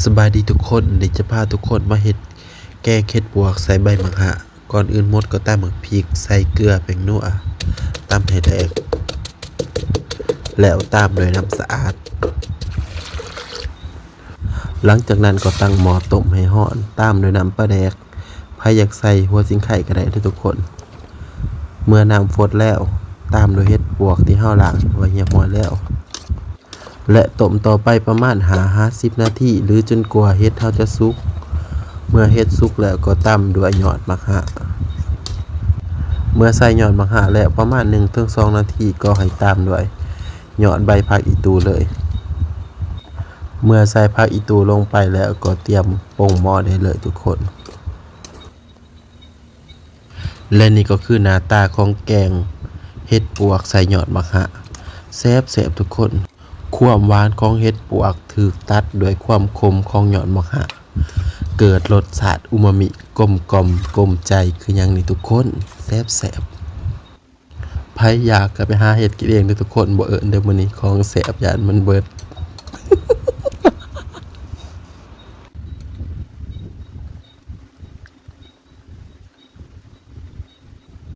สบายดีทุกคนเดี๋ยวจะพาทุกคนมาเฮ็ดแกงเห็ดปวกใส่ใบมะขะก่อนอื่นหมดก็ตำหมึกพริกใส่เกลือแป้งนัวตำให้แตกแล้วตามด้วยน้ำสะอาดหลังจากนั้นก็ตั้งหม้อต้มให้ร้อนตามด้วยน้ำปลาแดกใครอยากใส่หัวสิงไข่ก็ได้ทุกคนเมื่อน้ำฟดแล้วตามด้วยเห็ดปวกที่เฮาล้างไว้เรียบร้อยแล้วและต้มต่อไปประมาณ50นาทีหรือจนกว่าเห็ดเฮาจะสุกเมื่อเห็ดสุกแล้วก็ตำด้วยยอดมะขะเมื่อใส่ยอดมะขะแล้วประมาณ 1-2 นาทีก็ให้ตามด้วยยอดใบผักอีตูเลยเมื่อใส่ผักอีตูลงไปแล้วก็เตรียมปรุงหม้อได้เลยทุกคนและนี่ก็คือหน้าตาของแกงเห็ดปวกใส่ยอดมะขะแซ่บๆทุกคนความหวานของเห็ดปวกถูกตัดด้วยความคมของยอดมะขะเกิดรสชาติอูมามิกลมกล่อมกลมใจคือหยังนี่ทุกคนแซ่บๆไผอยากก็ไปหาเฮ็ดกินเองเด้อทุกคนบ่เอิ้นเด้อมื้อนี้ของแซ่บย่านมันเบิด